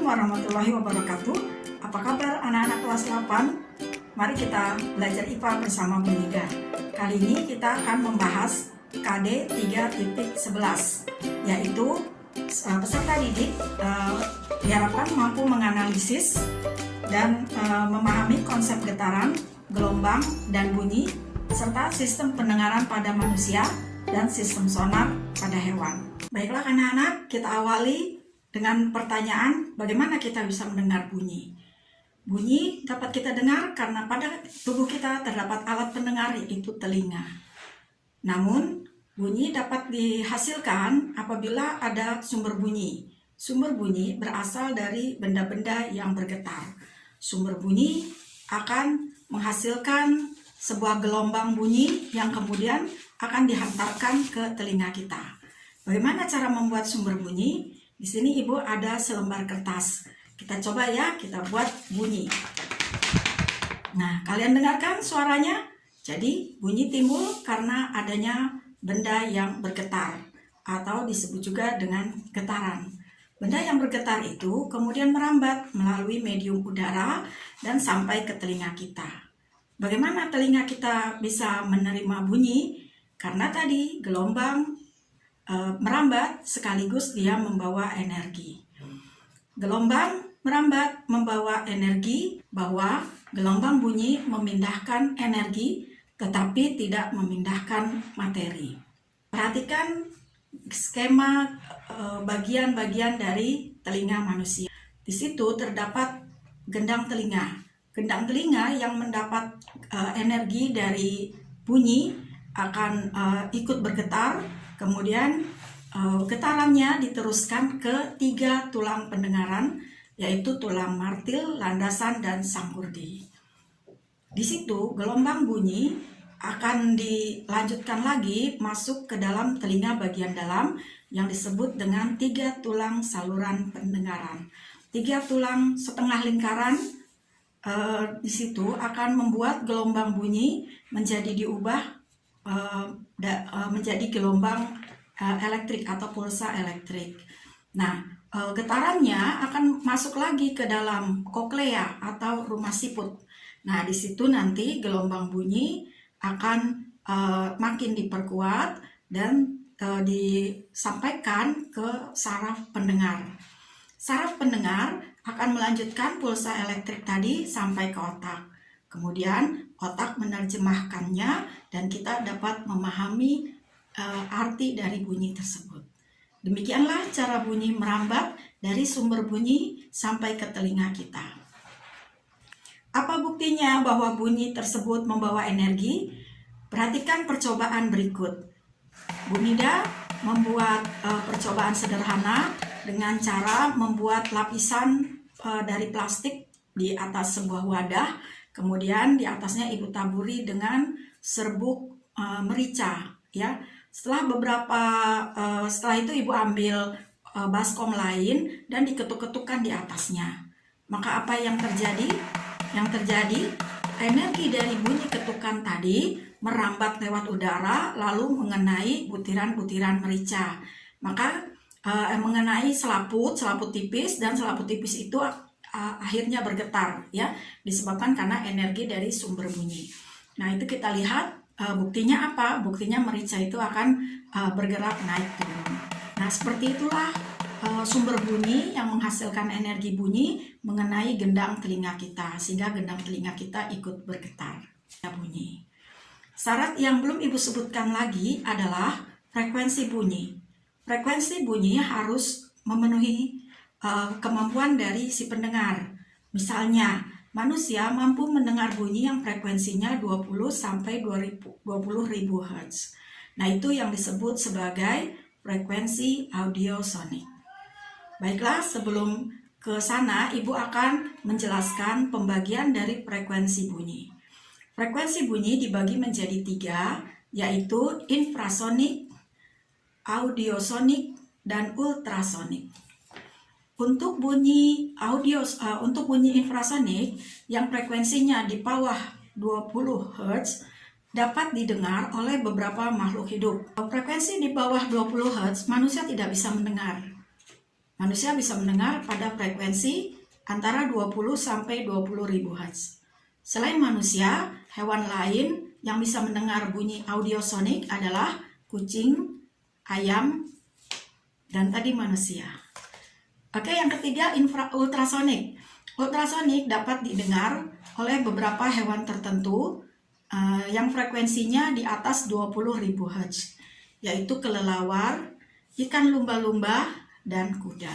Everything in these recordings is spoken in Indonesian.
Assalamualaikum warahmatullahi wabarakatuh. Apa kabar anak-anak kelas 8? Mari kita belajar IPA bersama Bu Nida. Kali ini kita akan membahas KD 3.11, yaitu peserta didik diharapkan mampu menganalisis dan memahami konsep getaran, gelombang, dan bunyi, serta sistem pendengaran pada manusia dan sistem sonar pada hewan. Baiklah anak-anak, kita awali dengan pertanyaan, bagaimana kita bisa mendengar bunyi? Bunyi dapat kita dengar karena pada tubuh kita terdapat alat pendengar, yaitu telinga. Namun, bunyi dapat dihasilkan apabila ada sumber bunyi. Sumber bunyi berasal dari benda-benda yang bergetar. Sumber bunyi akan menghasilkan sebuah gelombang bunyi yang kemudian akan dihantarkan ke telinga kita. Bagaimana cara membuat sumber bunyi? Di sini Ibu ada selembar kertas. Kita coba ya, kita buat bunyi. Nah, kalian dengarkan suaranya? Jadi, bunyi timbul karena adanya benda yang bergetar atau disebut juga dengan getaran. Benda yang bergetar itu kemudian merambat melalui medium udara dan sampai ke telinga kita. Bagaimana telinga kita bisa menerima bunyi? Karena tadi gelombang merambat sekaligus dia membawa energi. Gelombang merambat membawa energi, bahwa gelombang bunyi memindahkan energi tetapi tidak memindahkan materi. Perhatikan skema bagian-bagian dari telinga manusia. Di situ terdapat gendang telinga. Gendang telinga yang mendapat energi dari bunyi akan ikut bergetar. Kemudian getarannya diteruskan ke 3 tulang pendengaran, yaitu tulang martil, landasan, dan sangkurdi. Di situ gelombang bunyi akan dilanjutkan lagi masuk ke dalam telinga bagian dalam yang disebut dengan 3 tulang saluran pendengaran. 3 tulang setengah lingkaran di situ akan membuat gelombang bunyi menjadi diubah menjadi gelombang elektrik atau pulsa elektrik. Nah, getarannya akan masuk lagi ke dalam koklea atau rumah siput. Nah, di situ nanti gelombang bunyi akan makin diperkuat dan disampaikan ke saraf pendengar. Saraf pendengar akan melanjutkan pulsa elektrik tadi sampai ke otak. Kemudian otak menerjemahkannya dan kita dapat memahami arti dari bunyi tersebut. Demikianlah cara bunyi merambat dari sumber bunyi sampai ke telinga kita. Apa buktinya bahwa bunyi tersebut membawa energi? Perhatikan percobaan berikut. Bu Nida membuat percobaan sederhana dengan cara membuat lapisan dari plastik di atas sebuah wadah. Kemudian di atasnya Ibu taburi dengan serbuk merica, ya. Setelah itu Ibu ambil baskom lain dan diketuk-ketukkan di atasnya. Maka apa yang terjadi? Yang terjadi, energi dari bunyi ketukan tadi merambat lewat udara lalu mengenai butiran-butiran merica. Maka mengenai selaput tipis, dan selaput tipis itu akhirnya bergetar, ya, disebabkan karena energi dari sumber bunyi. Nah, itu kita lihat buktinya apa? Buktinya merica itu akan bergerak naik turun. Nah, seperti itulah sumber bunyi yang menghasilkan energi bunyi mengenai gendang telinga kita, sehingga gendang telinga kita ikut bergetar bunyi. Syarat yang belum Ibu sebutkan lagi adalah frekuensi bunyi. Frekuensi bunyi harus memenuhi kemampuan dari si pendengar. Misalnya, manusia mampu mendengar bunyi yang frekuensinya 20 sampai 20.000 Hz. Nah, itu yang disebut sebagai frekuensi audiosonik. Baiklah, sebelum ke sana, Ibu akan menjelaskan pembagian dari frekuensi bunyi. Frekuensi bunyi dibagi menjadi 3, yaitu infrasonik, audiosonik, dan ultrasonik. Untuk bunyi infrasonik yang frekuensinya di bawah 20 Hz dapat didengar oleh beberapa makhluk hidup. Frekuensi di bawah 20 Hz manusia tidak bisa mendengar. Manusia bisa mendengar pada frekuensi antara 20 sampai 20.000 Hz. Selain manusia, hewan lain yang bisa mendengar bunyi audiosonik adalah kucing, ayam, dan tadi manusia. Oke, yang ketiga ultrasonik. Ultrasonik dapat didengar oleh beberapa hewan tertentu yang frekuensinya di atas 20.000 Hz, yaitu kelelawar, ikan lumba-lumba, dan kuda.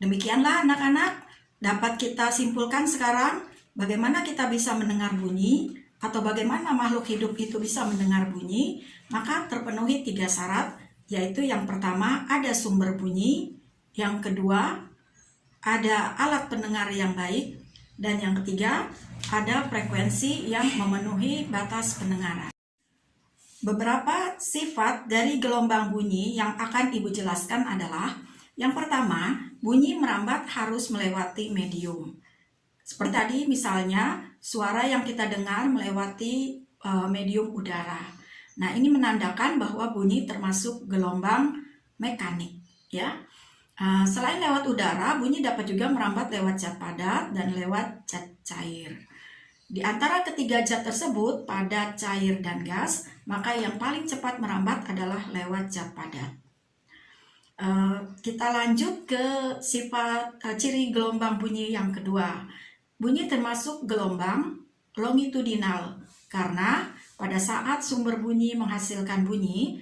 Demikianlah anak-anak, dapat kita simpulkan sekarang bagaimana kita bisa mendengar bunyi atau bagaimana makhluk hidup itu bisa mendengar bunyi. Maka terpenuhi 3 syarat, yaitu yang pertama ada sumber bunyi, yang kedua ada alat pendengar yang baik, dan yang ketiga ada frekuensi yang memenuhi batas pendengaran. Beberapa sifat dari gelombang bunyi yang akan Ibu jelaskan adalah, yang pertama, bunyi merambat harus melewati medium. Seperti tadi misalnya, suara yang kita dengar melewati medium udara. Nah, ini menandakan bahwa bunyi termasuk gelombang mekanik, ya. Selain lewat udara, bunyi dapat juga merambat lewat zat padat dan lewat zat cair. Di antara ketiga zat tersebut, padat, cair, dan gas, maka yang paling cepat merambat adalah lewat zat padat. Kita lanjut ke sifat ciri gelombang bunyi yang kedua. Bunyi termasuk gelombang longitudinal, karena pada saat sumber bunyi menghasilkan bunyi,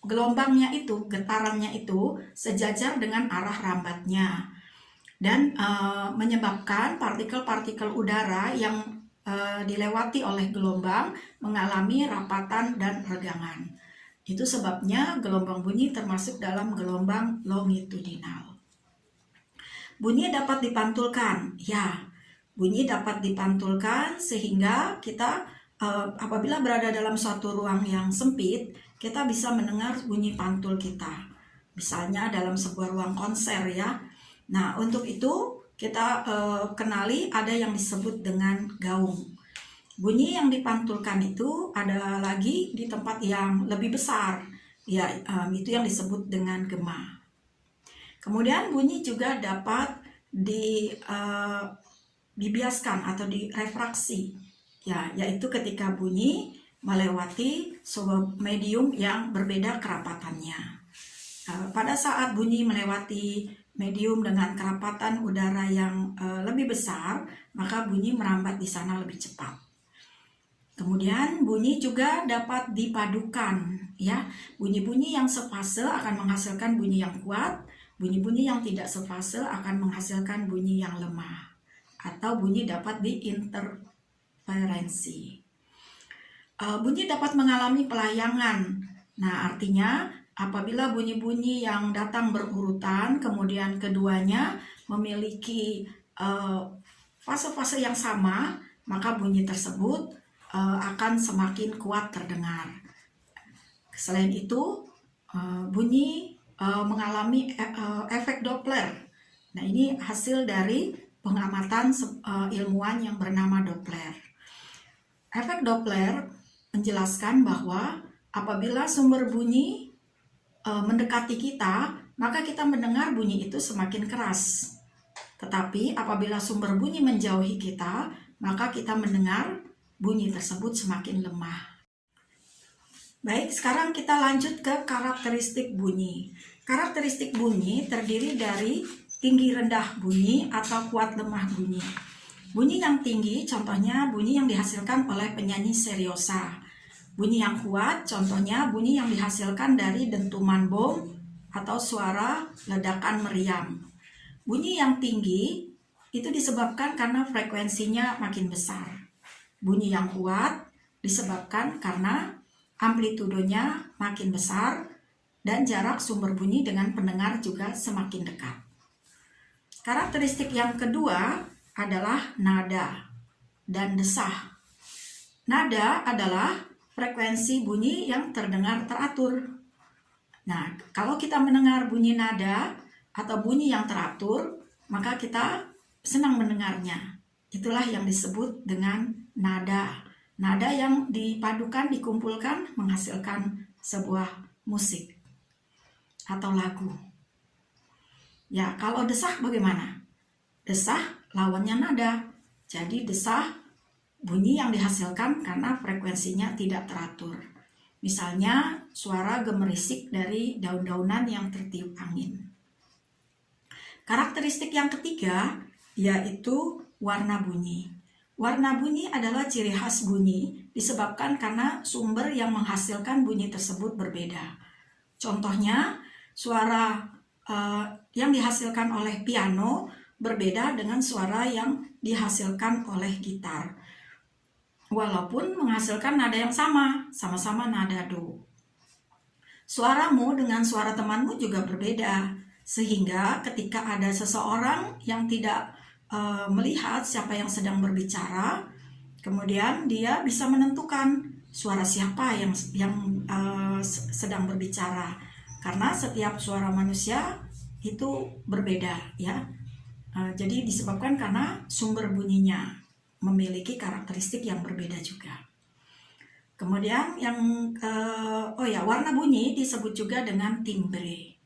gelombangnya itu, getarannya itu sejajar dengan arah rambatnya, dan menyebabkan partikel-partikel udara yang dilewati oleh gelombang mengalami rapatan dan regangan. Itu sebabnya gelombang bunyi termasuk dalam gelombang longitudinal. Bunyi dapat dipantulkan, ya. Bunyi dapat dipantulkan sehingga kita apabila berada dalam suatu ruang yang sempit, kita bisa mendengar bunyi pantul kita. Misalnya dalam sebuah ruang konser, ya. Nah, untuk itu kita kenali ada yang disebut dengan gaung. Bunyi yang dipantulkan itu ada lagi di tempat yang lebih besar, ya, itu yang disebut dengan gema. Kemudian bunyi juga dapat dibiaskan atau direfraksi, ya, yaitu ketika bunyi melewati sebuah medium yang berbeda kerapatannya. Pada saat bunyi melewati medium dengan kerapatan udara yang lebih besar, maka bunyi merambat di sana lebih cepat. Kemudian bunyi juga dapat dipadukan, ya. Bunyi-bunyi yang sefase akan menghasilkan bunyi yang kuat, bunyi-bunyi yang tidak sefase akan menghasilkan bunyi yang lemah, atau bunyi dapat diinterferensi. Bunyi dapat mengalami pelayangan. Nah, artinya apabila bunyi-bunyi yang datang berurutan, kemudian keduanya memiliki fase-fase yang sama, maka bunyi tersebut akan semakin kuat terdengar. Selain itu, bunyi mengalami efek Doppler. Nah, ini hasil dari pengamatan ilmuwan yang bernama Doppler. Efek Doppler menjelaskan bahwa apabila sumber bunyi mendekati kita, maka kita mendengar bunyi itu semakin keras. Tetapi apabila sumber bunyi menjauhi kita, maka kita mendengar bunyi tersebut semakin lemah. Baik, sekarang kita lanjut ke karakteristik bunyi. Karakteristik bunyi terdiri dari tinggi rendah bunyi atau kuat lemah bunyi. Bunyi yang tinggi contohnya bunyi yang dihasilkan oleh penyanyi seriosa. Bunyi yang kuat contohnya bunyi yang dihasilkan dari dentuman bom atau suara ledakan meriam. Bunyi yang tinggi itu disebabkan karena frekuensinya makin besar. Bunyi yang kuat disebabkan karena amplitudonya makin besar dan jarak sumber bunyi dengan pendengar juga semakin dekat. Karakteristik yang kedua adalah nada dan desah. Nada adalah frekuensi bunyi yang terdengar teratur. Nah, kalau kita mendengar bunyi nada atau bunyi yang teratur, maka kita senang mendengarnya. Itulah yang disebut dengan nada. Nada yang dipadukan, dikumpulkan, menghasilkan sebuah musik. atau lagu. Ya, kalau desah bagaimana? Desah lawannya nada. Jadi desah bunyi yang dihasilkan karena frekuensinya tidak teratur. Misalnya suara gemerisik dari daun-daunan yang tertiup angin. Karakteristik yang ketiga yaitu warna bunyi. Warna bunyi adalah ciri khas bunyi disebabkan karena sumber yang menghasilkan bunyi tersebut berbeda. Contohnya, suara yang dihasilkan oleh piano berbeda dengan suara yang dihasilkan oleh gitar. Walaupun menghasilkan nada yang sama-sama nada do. Suaramu dengan suara temanmu juga berbeda, sehingga ketika ada seseorang yang tidak melihat siapa yang sedang berbicara, kemudian dia bisa menentukan suara siapa yang sedang berbicara, karena setiap suara manusia itu berbeda, ya. Jadi disebabkan karena sumber bunyinya memiliki karakteristik yang berbeda juga. Kemudian yang warna bunyi disebut juga dengan timbre.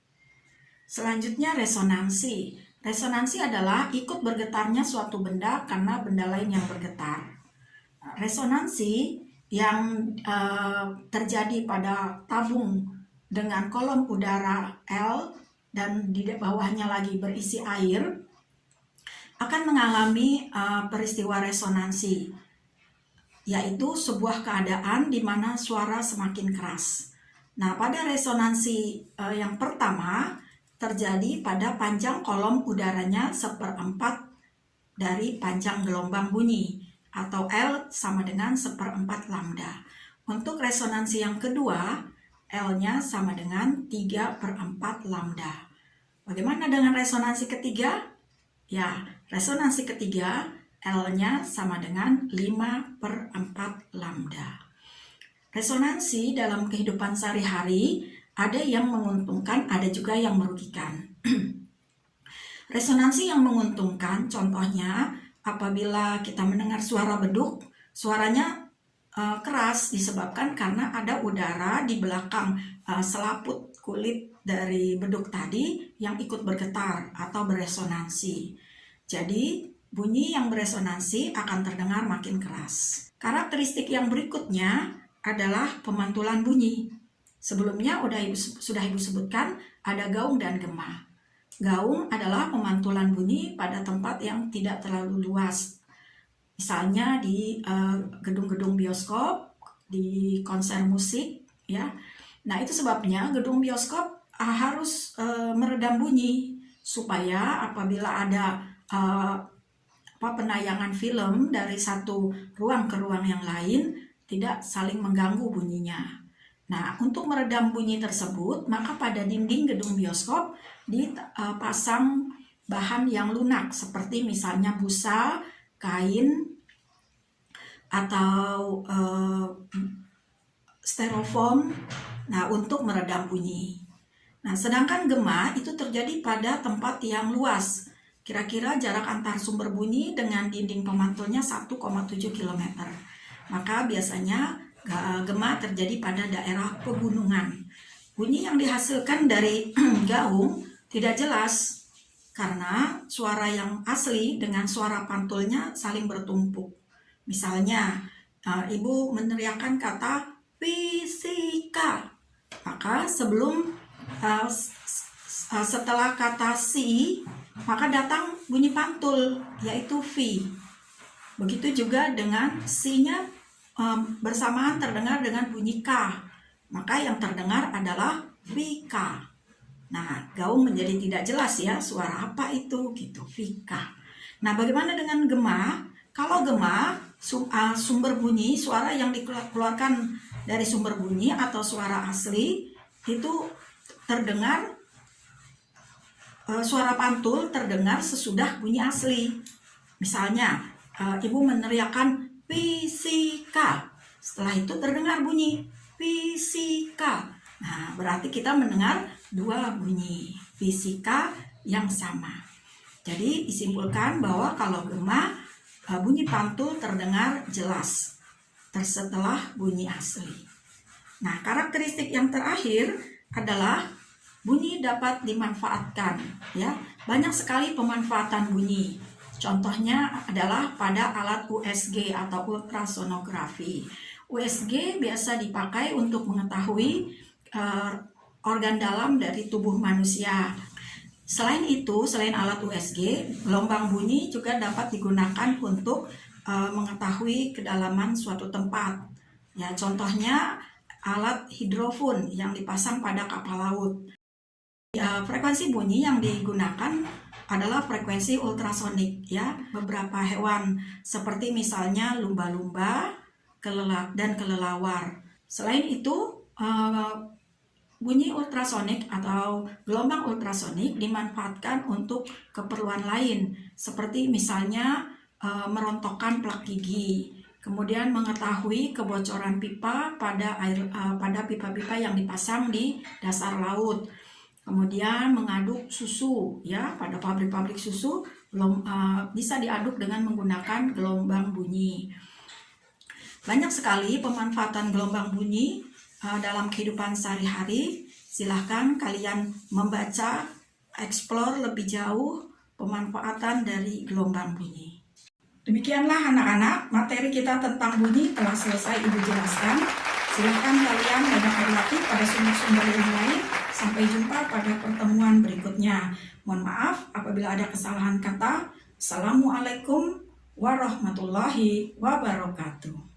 Selanjutnya resonansi. Resonansi adalah ikut bergetarnya suatu benda karena benda lain yang bergetar. Resonansi yang terjadi pada tabung dengan kolom udara L dan di bawahnya lagi berisi air akan mengalami peristiwa resonansi, yaitu sebuah keadaan di mana suara semakin keras. Nah, pada resonansi yang pertama terjadi pada panjang kolom udaranya 1/4 dari panjang gelombang bunyi, atau L sama dengan 1/4 lambda. Untuk resonansi yang kedua, L-nya sama dengan 3/4 lambda. Bagaimana dengan resonansi ketiga? Ya, resonansi ketiga L-nya sama dengan 5/4 lambda. Resonansi dalam kehidupan sehari-hari ada yang menguntungkan, ada juga yang merugikan. Resonansi yang menguntungkan contohnya apabila kita mendengar suara beduk, suaranya keras disebabkan karena ada udara di belakang selaput kulit dari beduk tadi yang ikut bergetar atau beresonansi. Jadi bunyi yang beresonansi akan terdengar makin keras. Karakteristik yang berikutnya adalah pemantulan bunyi. Sebelumnya sudah Ibu sebutkan ada gaung dan gema. Gaung adalah pemantulan bunyi pada tempat yang tidak terlalu luas. Misalnya di gedung-gedung bioskop, di konser musik, ya. Nah, itu sebabnya gedung bioskop harus meredam bunyi supaya apabila ada penayangan film dari satu ruang ke ruang yang lain tidak saling mengganggu bunyinya. Nah, untuk meredam bunyi tersebut, maka pada dinding gedung bioskop dipasang bahan yang lunak seperti misalnya busa, kain, atau styrofoam. Nah, untuk meredam bunyi. Nah, sedangkan gema itu terjadi pada tempat yang luas. Kira-kira jarak antar sumber bunyi dengan dinding pemantulnya 1,7 km. Maka biasanya gema terjadi pada daerah pegunungan. Bunyi yang dihasilkan dari gaung tidak jelas karena suara yang asli dengan suara pantulnya saling bertumpuk. Misalnya, Ibu meneriakkan kata fisika, maka setelah kata si, maka datang bunyi pantul, yaitu V. Begitu juga dengan si-nya bersamaan terdengar dengan bunyi K, maka yang terdengar adalah Vika. Nah, gaung menjadi tidak jelas ya, suara apa itu gitu, Vika. Nah, bagaimana dengan gema? Kalau gema, sumber bunyi, suara yang dikeluarkan dari sumber bunyi atau suara asli itu terdengar, suara pantul terdengar sesudah bunyi asli. Misalnya, Ibu meneriakkan fisika, setelah itu terdengar bunyi fisika. Nah, berarti kita mendengar dua bunyi fisika yang sama. Jadi disimpulkan bahwa kalau gema, bunyi pantul terdengar jelas setelah bunyi asli. Nah, karakteristik yang terakhir adalah Bunyi dapat dimanfaatkan, ya. Banyak sekali pemanfaatan bunyi. Contohnya adalah pada alat USG atau ultrasonografi. USG biasa dipakai untuk mengetahui organ dalam dari tubuh manusia. Selain itu, selain alat USG, gelombang bunyi juga dapat digunakan untuk mengetahui kedalaman suatu tempat. Ya, contohnya alat hidrofon yang dipasang pada kapal laut. Frekuensi bunyi yang digunakan adalah frekuensi ultrasonik, ya. Beberapa hewan seperti misalnya lumba-lumba dan kelelawar. Selain itu, bunyi ultrasonik atau gelombang ultrasonik dimanfaatkan untuk keperluan lain, seperti misalnya merontokkan plak gigi, kemudian mengetahui kebocoran pipa pada pipa-pipa yang dipasang di dasar laut, kemudian mengaduk susu, ya, pada pabrik-pabrik susu bisa diaduk dengan menggunakan gelombang bunyi. Banyak sekali pemanfaatan gelombang bunyi dalam kehidupan sehari-hari. Silahkan kalian membaca, explore lebih jauh pemanfaatan dari gelombang bunyi. Demikianlah anak-anak, materi kita tentang bunyi telah selesai Ibu jelaskan. Silahkan kalian banyak lagi pada sumber-sumber yang lain. Sampai jumpa pada pertemuan berikutnya. Mohon maaf apabila ada kesalahan kata. Assalamualaikum warahmatullahi wabarakatuh.